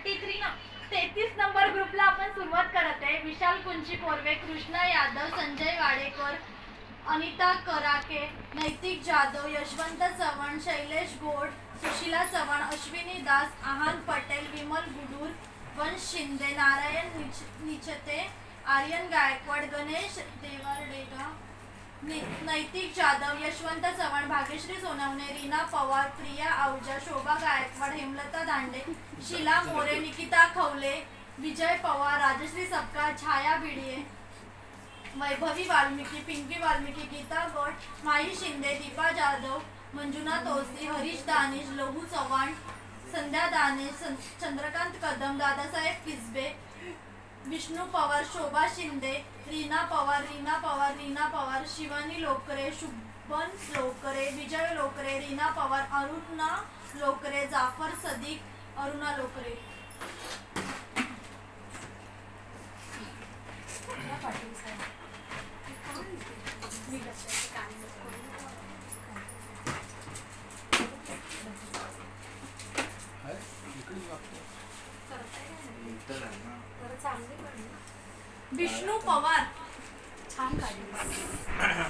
33 number ग्रुपला आपण सुरुवात करत आहे. विशाल कुंची पोरवे, कृष्णा यादव, संजय वाडेकर, अनिता कराके, नैतिक जाधव, यशवंत चव्हाण, शैलेश गोड, सुशीला चव्हाण, अश्विनी दास, आहान पटेल, विमल गुडूर, वंश शिंदे, नारायण निचते, आर्यन गायकवाड, गणेश देवारडेगा, नैतिक जाधव, यशवंत चव्हाण, भाग्यश्री सोनवणे, रीना पवार, प्रिया आहूजा, शोभा गायकवाड, हेमलता दांडे, शीला मोरे, निकिता खवले, विजय पवार, राजश्री सपकाळ, छाया भिडिये, वैभवी वाल्मिकी, पिंकी वाल्मिकी, गीता गौड, माही शिंदे, दीपा जाधव, मंजुना तोसी, हरीश दानिश, लहू चव्हाण, संध्या दाने, चंद्रकांत कदम, दादासाहेब किसबे, विष्णू पवार, शोभा शिंदे, रीना पवार, शिवानी लोकरे, शुभन लोकरे, विजय लोकरे, रीना पवार, अरुणा लोकरे, जाफर सदीक, अरुणा लोकरे. विष्णू पवार, छान काढली.